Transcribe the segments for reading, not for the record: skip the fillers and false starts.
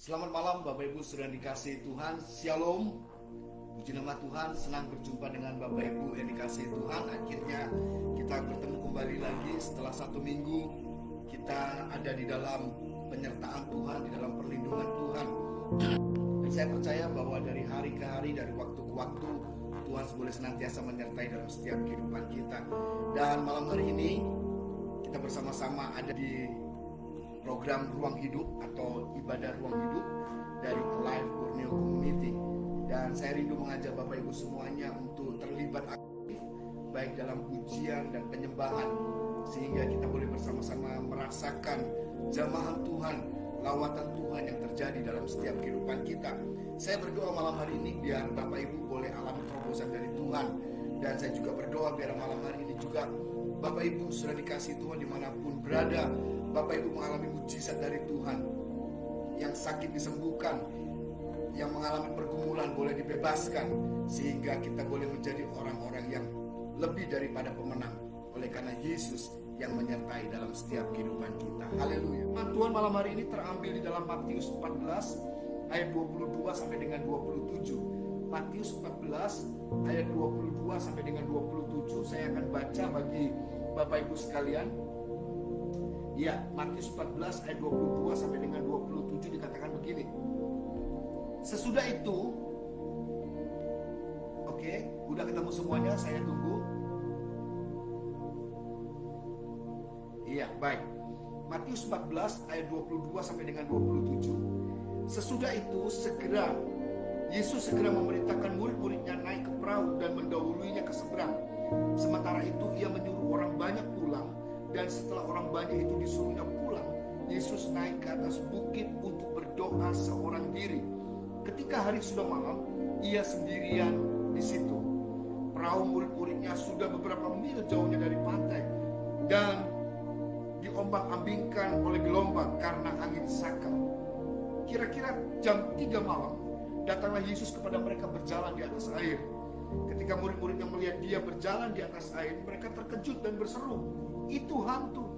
Selamat malam Bapak Ibu sudah dikasihi Tuhan. Shalom. Puji nama Tuhan, senang berjumpa dengan Bapak Ibu yang dikasihi Tuhan. Akhirnya kita bertemu kembali lagi setelah 1 minggu. Kita ada di dalam penyertaan Tuhan, di dalam perlindungan Tuhan. Dan saya percaya bahwa dari hari ke hari, dari waktu ke waktu, Tuhan boleh senantiasa menyertai dalam setiap kehidupan kita. Dan malam hari ini kita bersama-sama ada di program Ruang Hidup atau ibadah Ruang Hidup dari Alive Borneo Community. Dan saya rindu mengajak Bapak Ibu semuanya untuk terlibat aktif baik dalam pujian dan penyembahan, sehingga kita boleh bersama-sama merasakan jamahan Tuhan, lawatan Tuhan yang terjadi dalam setiap kehidupan kita. Saya berdoa malam hari ini biar Bapak Ibu boleh alami terobosan dari Tuhan. Dan saya juga berdoa biar malam hari ini juga Bapak Ibu sudah dikasih Tuhan dimanapun berada, Bapak Ibu mengalami mujizat dari Tuhan. Yang sakit disembuhkan, yang mengalami pergumulan boleh dibebaskan, sehingga kita boleh menjadi orang-orang yang lebih daripada pemenang oleh karena Yesus yang menyertai dalam setiap kehidupan kita. Haleluya. Tuhan malam hari ini terambil di dalam Matius 14 ayat 22 sampai dengan 27. Matius 14 ayat 22 sampai dengan 27. Saya akan baca bagi Bapak Ibu sekalian. Ya, Matius 14 ayat 22 sampai dengan 27 dikatakan begini. Sesudah itu, oke, udah ketemu semuanya, saya tunggu. Iya, baik. Matius 14 ayat 22 sampai dengan 27. Sesudah itu Yesus segera memerintahkan murid-muridnya naik ke perahu dan mendahuluinya ke seberang. Sementara itu ia menyuruh orang banyak pulang. Dan setelah orang banyak itu disuruhnya pulang, Yesus naik ke atas bukit untuk berdoa seorang diri. Ketika hari sudah malam, ia sendirian di situ. Perahu murid-muridnya sudah beberapa mil jauhnya dari pantai dan diombang-ambingkan oleh gelombang karena angin sakal. Kira-kira jam 3 malam, datanglah Yesus kepada mereka berjalan di atas air. Ketika murid-muridnya melihat dia berjalan di atas air, mereka terkejut dan berseru, "Itu hantu!"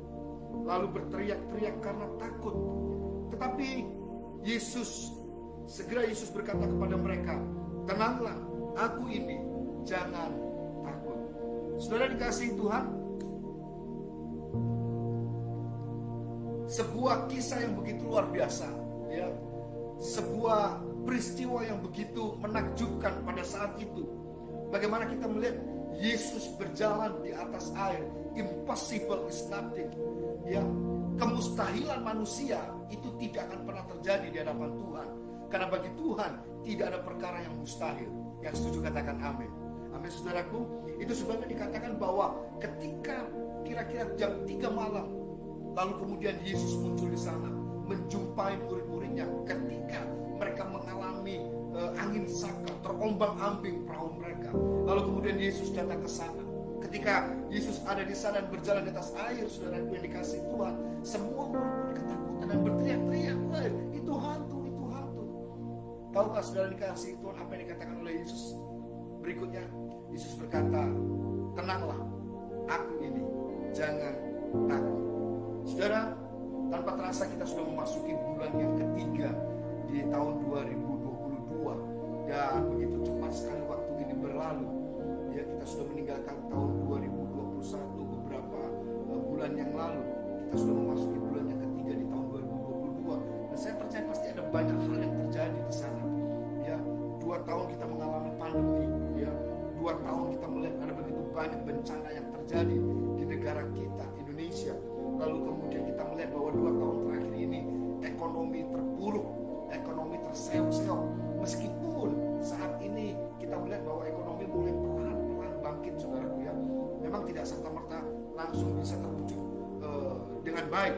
Lalu berteriak-teriak karena takut. Tetapi segera Yesus berkata kepada mereka, "Tenanglah, aku ini, jangan takut." Saudara dikasihi Tuhan, sebuah kisah yang begitu luar biasa, ya, sebuah peristiwa yang begitu menakjubkan pada saat itu. Bagaimana kita melihat Yesus berjalan di atas air. Impossible is nothing. Ya, kemustahilan manusia itu tidak akan pernah terjadi di hadapan Tuhan. Karena bagi Tuhan tidak ada perkara yang mustahil. Yang setuju katakan amin. Amin saudaraku. Itu sebabnya dikatakan bahwa ketika kira-kira jam 3 malam, lalu kemudian Yesus muncul di sana, menjumpai murid-muridnya ketika mereka mengalami angin sakal, terombang-ambing perahu mereka. Lalu kemudian Yesus datang ke sana. Ketika Yesus ada di sana dan berjalan di atas air, saudara yang dikasih Tuhan, semua murid-murid ketakutan dan berteriak-teriak, "Itu hantu, itu hantu." Tahukah saudara dikasih Tuhan apa yang dikatakan oleh Yesus? Berikutnya, Yesus berkata, "Tenanglah, aku ini, jangan takut." Saudara, tanpa terasa kita sudah memasuki bulan yang ketiga di tahun 2022, dan begitu cepat sekali waktu ini berlalu. Ya, kita sudah meninggalkan tahun 2021 beberapa bulan yang lalu. Kita sudah memasuki bulan yang ketiga di tahun 2022. Dan saya percaya pasti ada banyak hal yang terjadi di sana. Ya, 2 tahun kita mengalami pandemi. Ya, 2 tahun kita melihat ada begitu banyak bencana yang terjadi di negara kita, Indonesia. Lalu kemudian kita melihat bahwa 2 tahun terakhir ini ekonomi terpuruk, ekonomi terseok-seok. Meskipun saat ini kita melihat bahwa ekonomi mulai pelan-pelan bangkit, saudaraku, ya. Memang tidak serta-merta langsung bisa terwujud dengan baik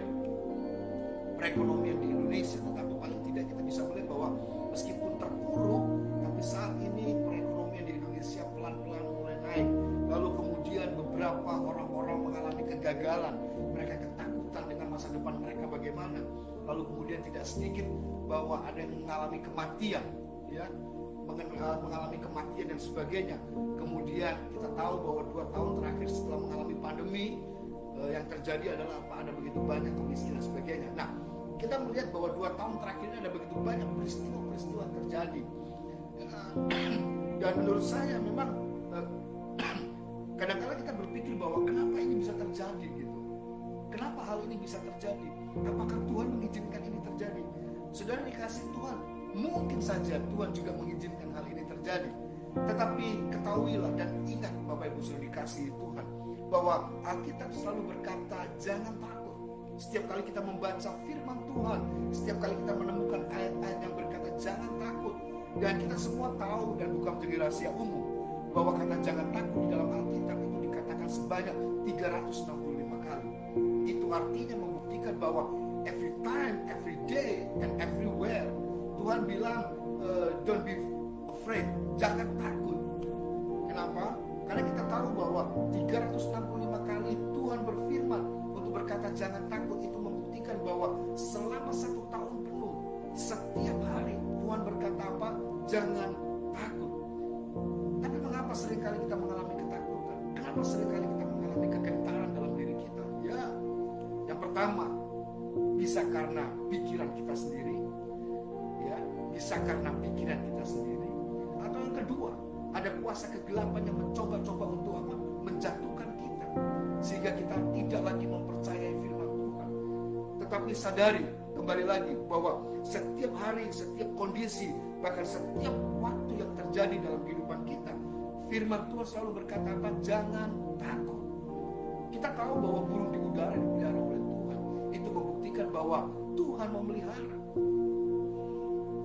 perekonomian di Indonesia, tetapi paling tidak kita bisa melihat bahwa meskipun terpuruk, tapi saat ini perekonomian di Indonesia pelan-pelan mulai naik. Lalu kemudian beberapa orang-orang mengalami kegagalan, mereka ketakutan dengan masa depan mereka bagaimana. Lalu kemudian tidak sedikit bahwa ada yang mengalami kematian, ya, mengalami kematian dan sebagainya. Kemudian kita tahu bahwa 2 tahun terakhir setelah mengalami pandemi, yang terjadi adalah apa? Ada begitu banyak kemiskinan dan sebagainya. Nah, kita melihat bahwa 2 tahun terakhir ini ada begitu banyak terjadi. Dan menurut saya memang kadang-kadang kita berpikir bahwa kenapa ini bisa terjadi gitu. Kenapa hal ini bisa terjadi? Apakah Tuhan mengizinkan ini terjadi? Saudara dikasih Tuhan, mungkin saja Tuhan juga mengizinkan hal ini terjadi. Tetapi ketahuilah dan ingat Bapak Ibu Saudara dikasih Tuhan, bahwa Alkitab selalu berkata jangan takut. Setiap kali kita membaca firman Tuhan, setiap kali kita menemukan ayat-ayat yang berkata jangan takut. Dan kita semua tahu dan bukan menjadi rahasia umum bahwa kata jangan takut di dalam Alkitab itu dikatakan sebanyak 365 kali. Itu artinya membuktikan bahwa every time, every day, and everywhere Tuhan bilang don't be afraid, jangan takut. Kenapa? Karena kita tahu bahwa 365 kali Tuhan berfirman untuk berkata jangan takut, itu membuktikan bahwa selama 1 tahun penuh setiap hari Tuhan berkata apa? Jangan takut. Tapi mengapa seringkali kita mengalami ketakutan? Kenapa seringkali kita mengalami kegentaran dalam diri kita? Ya, yang pertama bisa karena pikiran kita sendiri, ya, bisa karena pikiran kita sendiri. Atau yang kedua, ada kuasa kegelapan yang mencoba-coba untuk apa? Menjatuhkan kita, sehingga kita tidak lagi mempercayai firman Tuhan. Tetapi sadari kembali lagi bahwa setiap hari, setiap kondisi, bahkan setiap waktu yang terjadi dalam kehidupan kita, firman Tuhan selalu berkata apa? Jangan takut. Kita tahu bahwa burung di udara dipelihara oleh Tuhan. Itu membuktikan bahwa Tuhan memelihara.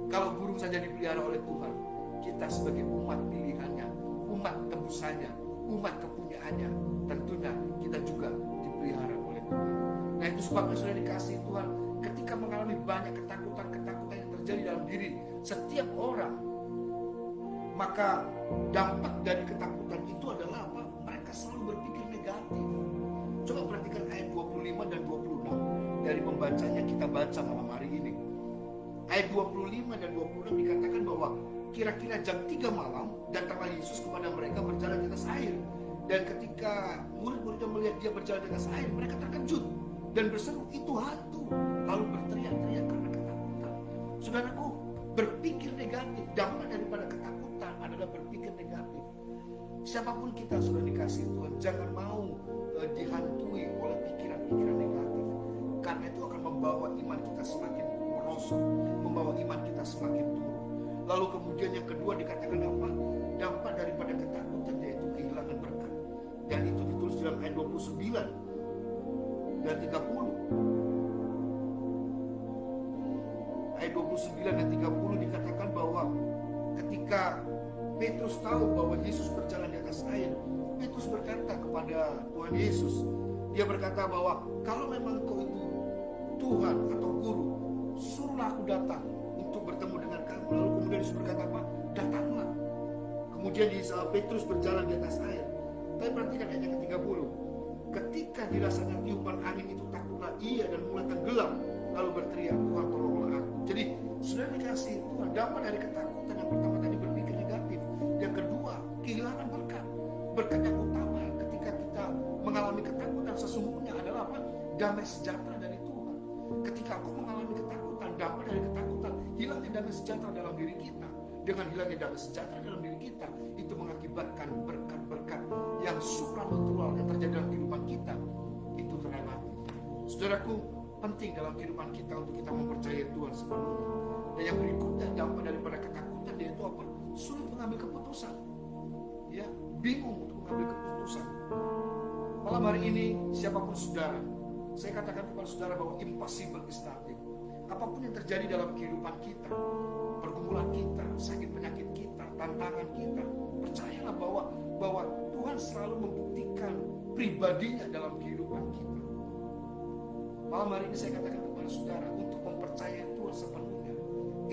Kalau burung saja dipelihara oleh Tuhan, kita sebagai umat pilihannya, umat tebusannya, umat kepunyaannya, tentunya kita juga dipelihara oleh Tuhan. Nah itu sebabnya sudah dikasih Tuhan, ketika mengalami banyak ketakutan-ketakutan yang terjadi dalam diri setiap orang, maka dampak dari ketakutan itu adalah apa? Mereka selalu berpikir negatif. Coba perhatikan ayat 25 dan 26 dari pembacanya kita baca malam hari ini. Ayat 25 dan 26 dikatakan bahwa kira-kira jam 3 malam datanglah Yesus kepada mereka berjalan di atas air. Dan ketika murid-muridnya melihat dia berjalan di atas air, mereka terkejut dan berseru, itu hantu. Lalu berteriak-teriak karena ketakutan. Saudaraku, berpikir negatif, dampak daripada ketakutan adalah berpikir negatif. Siapapun kita sudah dikasih Tuhan, jangan mau dihantui oleh pikiran-pikiran negatif. Karena itu akan membawa iman kita semakin merosot, membawa iman kita semakin turun. Lalu kemudian yang kedua dikatakan apa? Dampak daripada ketakutan yaitu kehilangan berkat. Dan itu ditulis dalam ayat 29 dan 30. Ayat 29 dan 30 dikatakan bahwa ketika Petrus tahu bahwa Yesus berjalan di atas air, Petrus berkata kepada Tuhan Yesus, dia berkata bahwa kalau memang kau itu Tuhan atau Guru, suruhlah aku datang untuk bertemu dengan kamu. Lalu kemudian Yesus berkata apa? Datanglah. Kemudian Petrus berjalan di atas air. Tapi perhatikan ayat yang ke-30. Ketika dirasanya tiupan angin itu, takutlah ia dan mulai tenggelam, lalu berteriak, Tuhan tolonglah aku. Jadi sudah dikasih Tuhan, dampak dari ketakutan yang pertama tadi berpikir negatif. Yang kedua, kehilangan berkat. Berkat yang utama ketika kita mengalami ketakutan sesungguhnya adalah apa? Damai sejahtera dari Tuhan. Ketika aku mengalami ketakutan, dampak dari ketakutan, hilangnya damai sejahtera dalam diri kita. Dengan hilangnya damai sejahtera dalam diri kita, itu mengakibatkan berkat-berkat yang supranatural yang terjadi dalam kehidupan kita itu terlewati. Saudaraku, penting dalam kehidupan kita untuk kita mempercayai Tuhan sepenuhnya. Dan yang berikutnya, dampak daripada ketakutan yaitu apa? Sulit mengambil keputusan. Ya, bingung untuk mengambil keputusan. Malam hari ini, siapapun saudara, saya katakan kepada saudara bahwa impossible is nothing. Apapun yang terjadi dalam kehidupan kita, pergumulan kita, sakit penyakit kita, tantangan kita, percayalah bahwa Tuhan selalu membuktikan pribadinya dalam kehidupan kita. Malam hari ini saya katakan kepada saudara, untuk mempercayai Tuhan sepenuhnya,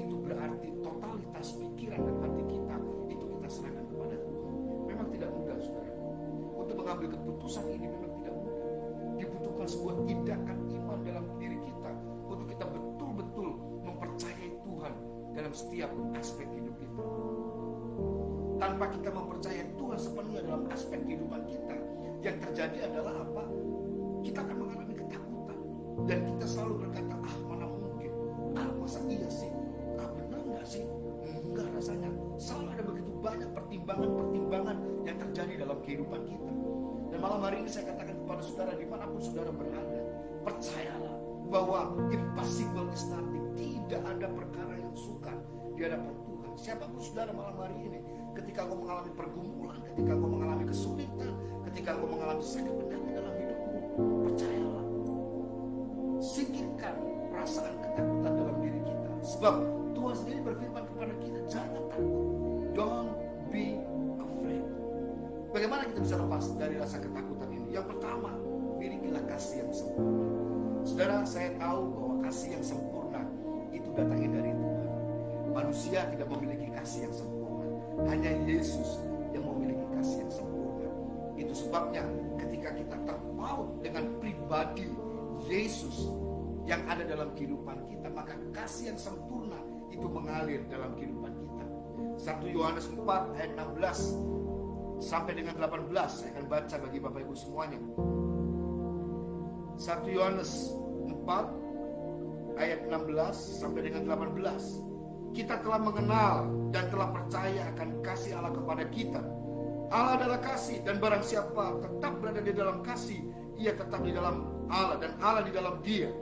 itu berarti totalitas pikiran dan hati kita itu kita serahkan kepada Tuhan. Memang tidak mudah, saudara. Untuk mengambil keputusan ini memang tidak mudah. Dibutuhkan sebuah tindakan iman dalam diri kita untuk kita betul-betul mempercayai Tuhan dalam setiap aspek hidup kita. Tanpa kita mempercayai Tuhan sepenuhnya dalam aspek kehidupan kita, yang terjadi adalah apa? Kita akan mengalami ketakutan. Dan kita selalu berkata, mana mungkin? Masa iya sih? Benar gak sih? Enggak kehidupan kita. Dan malam hari ini saya katakan kepada saudara, dimanapun saudara berada, percayalah bahwa impossible is nothing. Tidak ada perkara yang sukar di hadapan Tuhan. Siapapun saudara malam hari ini, ketika kau mengalami pergumulan, ketika kau mengalami kesulitan, ketika kau mengalami sakit penyakit dalam hidupmu, percayalah, singkirkan perasaan ketakutan dalam diri kita. Sebab Tuhan sendiri berfirman kepada kita, jangan takut, don't be afraid. Bagaimana kita bisa lepas dari rasa ketakutan ini? Yang pertama, milikilah kasih yang sempurna. Saudara, saya tahu bahwa kasih yang sempurna itu datangnya dari Tuhan. Manusia tidak memiliki kasih yang sempurna, hanya Yesus yang memiliki kasih yang sempurna. Itu sebabnya ketika kita terpaut dengan pribadi Yesus yang ada dalam kehidupan kita, maka kasih yang sempurna itu mengalir dalam kehidupan kita. 1 Yohanes 4 ayat 16 sampai dengan 18, saya akan baca bagi Bapak Ibu semuanya. 1 Yohanes 4 ayat 16 sampai dengan 18. Kita telah mengenal dan telah percaya akan kasih Allah kepada kita. Allah adalah kasih, dan barang siapa tetap berada di dalam kasih, ia tetap di dalam Allah dan Allah di dalam dia.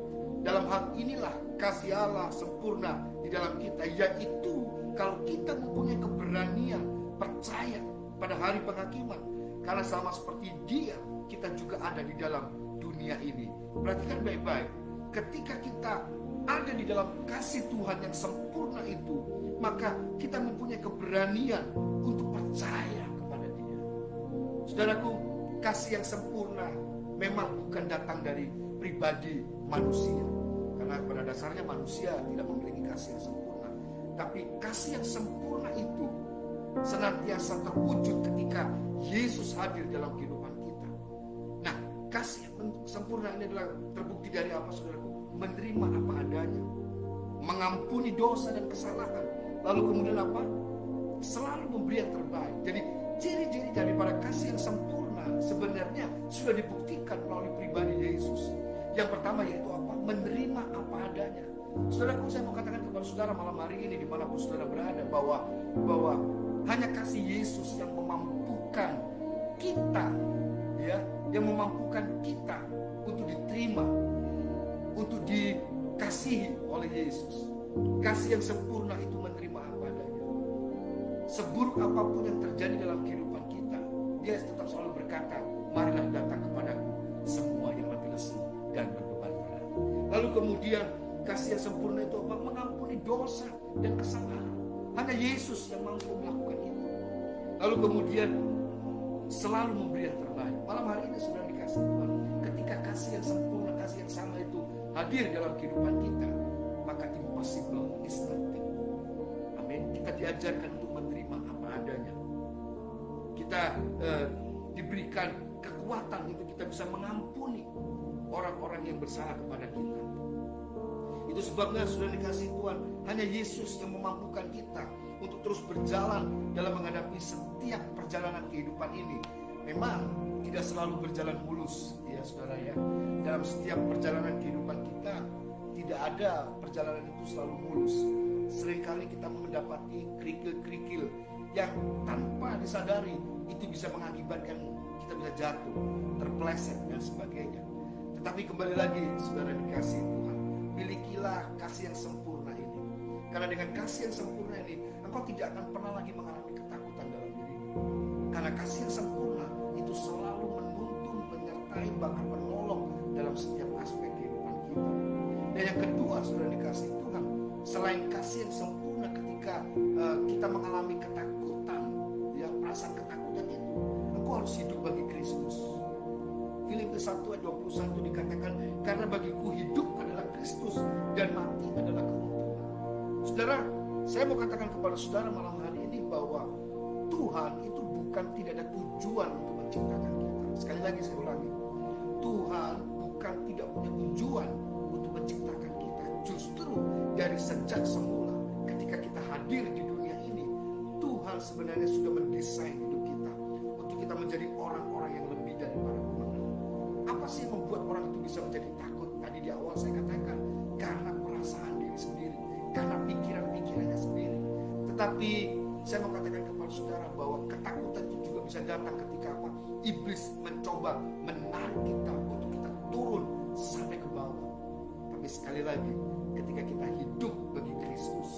Dalam hal inilah kasih Allah sempurna di dalam kita, yaitu kalau kita mempunyai keberanian percaya pada hari penghakiman. Karena sama seperti dia, kita juga ada di dalam dunia ini. Perhatikan baik-baik, ketika kita ada di dalam kasih Tuhan yang sempurna itu, maka kita mempunyai keberanian untuk percaya kepada dia. Saudaraku, kasih yang sempurna memang bukan datang dari pribadi manusia, karena pada dasarnya manusia tidak memiliki kasih yang sempurna. Tapi kasih yang sempurna itu senantiasa terwujud ketika Yesus hadir dalam kehidupan kita. Nah, kasih yang sempurna ini adalah terbukti dari apa, saudaraku? Menerima apa adanya, mengampuni dosa dan kesalahan, lalu kemudian apa? Selalu memberi yang terbaik. Jadi ciri-ciri daripada kasih yang sempurna sebenarnya sudah dibuktikan melalui pribadi Yesus. Yang pertama yaitu apa? Menerima apa adanya. Saudaraku, saya mau katakan kepada saudara malam hari ini, dimanapun saudara berada, bahwa hanya kasih Yesus yang memampukan kita, ya, yang memampukan kita untuk diterima, untuk dikasihi oleh Yesus. Kasih yang sempurna itu menerima apa adanya. Seburuk apapun yang terjadi dalam kehidupan kita, dia tetap selalu berkata, marilah datang kepadaku semua yang letih lesu dan berbeban berat. Lalu kemudian kasih yang sempurna itu apa? Mengampuni dosa dan kesalahan. Hanya Yesus yang mampu melakukan itu. Lalu kemudian selalu memberi yang terbaik. Malam hari ini sudah dikasih Tuhan, ketika kasih yang sempurna, kasih yang sama itu hadir dalam kehidupan kita, maka impossible is nothing. Amin. Kita diajarkan untuk menerima apa adanya. Kita diberikan kekuatan untuk kita bisa mengampuni orang-orang yang bersalah kepada kita. Itu sebabnya sudah dikasih Tuhan, hanya Yesus yang memampukan kita untuk terus berjalan dalam menghadapi setiap perjalanan kehidupan ini. Memang tidak selalu berjalan mulus, ya saudara ya. Dalam setiap perjalanan kehidupan kita, tidak ada perjalanan itu selalu mulus. Seringkali kita mendapati kerikil-kerikil yang tanpa disadari itu bisa mengakibatkan kita bisa jatuh, terpeleset dan sebagainya. Tetapi kembali lagi, saudara dikasih Tuhan, milikilah kasih yang sempurna ini. Karena dengan kasih yang sempurna ini, engkau tidak akan pernah lagi mengalami ketakutan dalam dirimu. Karena kasih yang sempurna itu selalu menuntun, menyertai, bahkan menolong dalam setiap aspek kehidupan kita. Dan yang kedua, sudah dikasih Tuhan, selain kasih yang sempurna ketika kita mengalami ketakutan, ya, perasaan ketakutan itu, engkau harus hidup bagi Kristus. Filipi 1 ayat 21 dikatakan, karena bagiku hidup adalah Kristus dan mati adalah keuntungan. Saudara, saya mau katakan kepada saudara malam hari ini bahwa Tuhan itu bukan tidak ada tujuan untuk menciptakan kita. Sekali lagi saya ulangi, Tuhan bukan tidak punya tujuan untuk menciptakan kita. Justru dari sejak semula ketika kita hadir di dunia ini, Tuhan sebenarnya sudah mendesain hidup kita untuk kita menjadi orang-orang yang lebih dari para pemenang. Apa sih yang membuat orang itu bisa menjadi takut? Tadi di awal saya katakan, karena perasaan diri sendiri, karena pikiran-pikirannya sendiri. Tetapi Saya mau katakan kepada saudara bahwa ketakutan itu juga bisa datang ketika apa? Iblis mencoba menarik kita untuk kita turun sampai ke bawah. Tapi sekali lagi, ketika kita hidup bagi Kristus,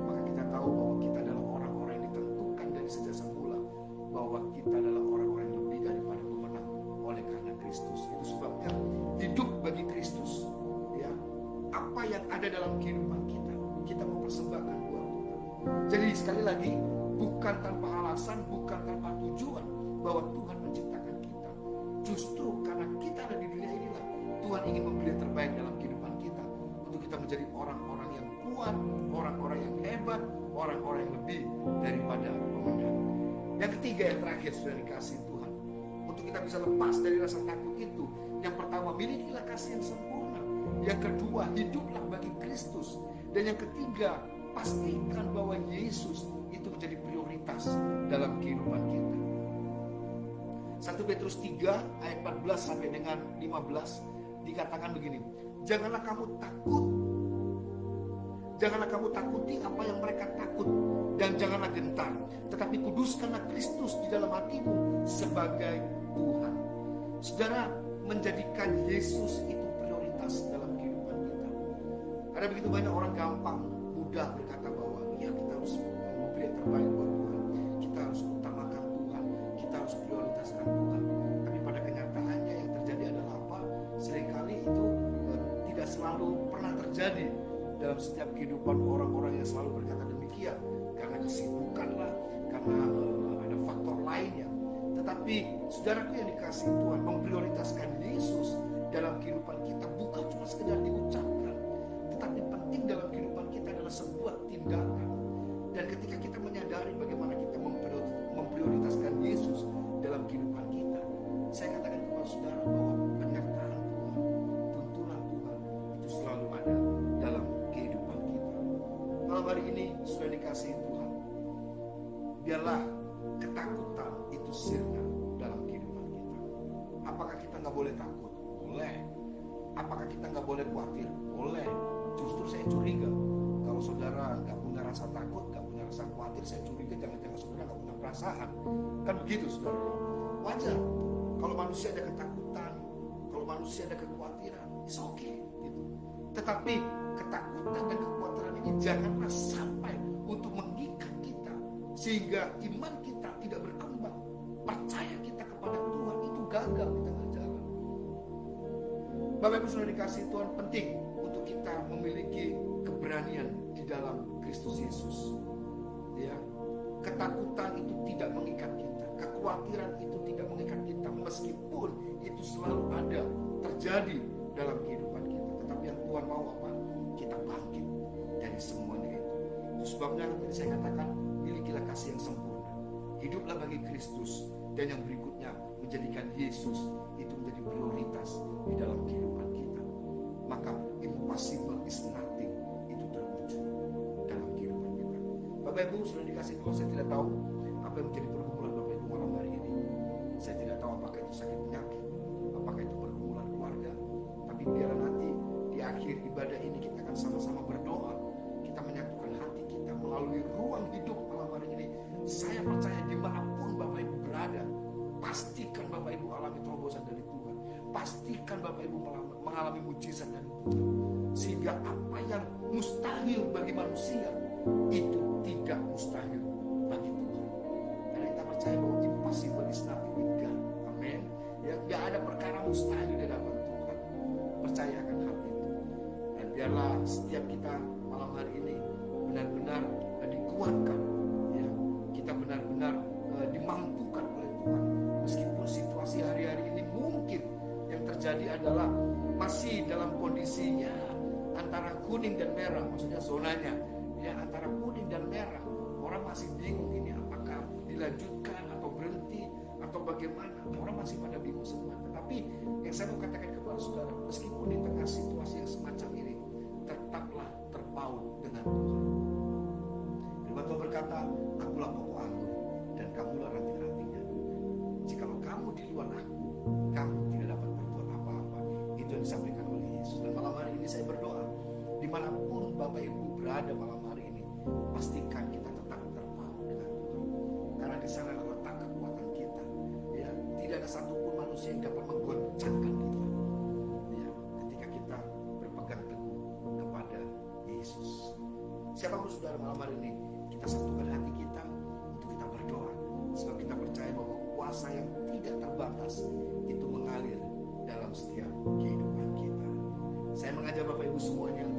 maka kita tahu bahwa kita adalah orang-orang yang ditentukan dari sejak semula, bahwa kita adalah orang-orang yang lebih daripada pemenang oleh karena Kristus. Itu sebabnya hidup bagi Kristus, ya, apa yang ada dalam kehidupan kita, kita mempersembahkan buat Tuhan. Jadi sekali lagi, bukan tanpa alasan, bukan tanpa tujuan bahwa Tuhan menciptakan kita. Justru karena kita ada di dunia inilah, Tuhan ingin memberi yang terbaik dalam kehidupan kita, untuk kita menjadi orang-orang yang kuat, orang-orang yang hebat, orang-orang yang lebih daripada pemenang. Yang ketiga, yang terakhir, sudah dikasih Tuhan, untuk kita bisa lepas dari rasa takut itu. Yang pertama, milikilah kasih yang sempurna. Yang kedua, hiduplah bagi Kristus. Dan yang ketiga, pastikan bahwa Yesus itu menjadi prioritas dalam kehidupan kita. 1 Petrus 3 ayat 14 sampai dengan 15 dikatakan begini, janganlah kamu takuti apa yang mereka takut, dan janganlah gentar, tetapi kuduskanlah Kristus di dalam hatimu sebagai Tuhan. Saudara, menjadikan Yesus itu prioritas dalam kehidupan kita. Ada begitu banyak orang gampang, mudah berkata bahwa ya kita harus memberi yang terbaik buat Tuhan, kita harus utamakan Tuhan, kita harus prioritaskan Tuhan. Tapi pada kenyataannya yang terjadi adalah apa? Seringkali itu tidak selalu pernah terjadi dalam setiap kehidupan orang-orang yang selalu berkata demikian, karena kesibukan lah, karena ada faktor lainnya. Tetapi saudaraku yang dikasihi Tuhan, memprioritaskan Yesus dalam kehidupan kita bukan cuma sekedar diucapkan, tetapi penting dalam kehidupan kita adalah sebuah tindakan. Dan ketika kita menyadari bagaimana kita memprioritaskan Yesus dalam kehidupan kita, saya katakan kepada saudara bahwa penyertaan Tuhan, tuntunan Tuhan itu selalu ada dalam kehidupan kita. Malam hari ini sudah dikasihi Tuhan, biarlah ketakutan itu sirna dalam kehidupan kita. Apakah kita nggak boleh takut? Boleh. Apakah kita nggak boleh khawatir? Boleh. Justru saya curiga kalau saudara nggak punya rasa takut, nggak punya rasa khawatir, saya curiga jangan-jangan saudara nggak punya perasaan. Kan begitu saudara. Wajar. Kalau manusia ada ketakutan, kalau manusia ada kekhawatiran, it's okay gitu. Tetapi ketakutan dan kekhawatiran ini janganlah sampai untuk mengikat kita sehingga iman kita tidak berkembang, percaya kita kepada Tuhan itu gagal di tengah jalan. Bapak Ibu sudah dikasih Tuhan, penting untuk kita memiliki keberanian di dalam Kristus Yesus. Ya, ketakutan itu tidak mengikat kita, kekhawatiran itu tidak mengikat kita, meskipun itu selalu ada terjadi dalam kehidupan kita. Tetapi yang Tuhan mau apa? Kita bangkit dari semuanya itu. Itu sebabnya tadi saya katakan, milikilah kasih yang sempurna, hiduplah bagi Kristus, dan yang berikutnya menjadikan Yesus itu menjadi prioritas di dalam kehidupan kita. Maka impossible is nothing itu terwujud dalam kehidupan kita. Bapak Ibu sudah dikasih Tuhan, saya tidak tahu apa yang menjadi pergumulan Bapak Ibu malam hari ini. Saya tidak tahu apakah itu sakit penyakit, apakah itu pergumulan keluarga. Tapi biar nanti di akhir ibadah ini kita akan sama-sama berdoa, kita menyatukan hati kita melalui ruang hidup malam hari ini. Saya percaya dimanapun Bapak Ibu berada, pastikan Bapak Ibu alami terobosan dari Tuhan. Pastikan Bapak Ibu mengalami mujizat dari Tuhan. Sehingga apa yang mustahil bagi manusia, itu tidak mustahil bagi Tuhan. Karena kita percaya bahwa impossible is nothing with God. Amin. Ya, tidak ada perkara mustahil di hadapan Tuhan. Percayakan hal itu. Dan biarlah setiap kita malam hari ini benar-benar dikuatkan. Ya, kita benar-benar dimampukan oleh Tuhan. Meskipun situasi hari-hari ini mungkin yang terjadi adalah masih dalam kondisinya antara kuning dan merah, maksudnya zonanya ya antara kuning dan merah. Orang masih bingung ini apakah dilanjutkan atau berhenti atau bagaimana. Orang masih pada bingung semua. Tetapi yang saya mau katakan kepada saudara, meskipun di tengah situasi yang semacam ini, tetaplah terpaut dengan Tuhan. Firman Tuhan berkata, akulah pokok anggur dan kamulah ranting-rantingnya. Jikalau kamu di luar aku, kamu tidak dapat berbuat apa-apa. Itu yang disampaikan oleh Yesus. Dan malam hari ini saya berdoa, dimanapun Bapak Ibu berada malam hari ini, pastikan kita tetap terpaut sana letak kekuatan kita. Ya, tidak ada satupun manusia yang dapat menggoncangkan kita. Ya, ketika kita berpegang teguh kepada Yesus. Siapapun saudara malam hari ini, kita satukan hati kita untuk kita berdoa. Sebab kita percaya bahwa kuasa yang tidak terbatas itu mengalir dalam setiap kehidupan kita. Saya mengajak Bapak Ibu semuanya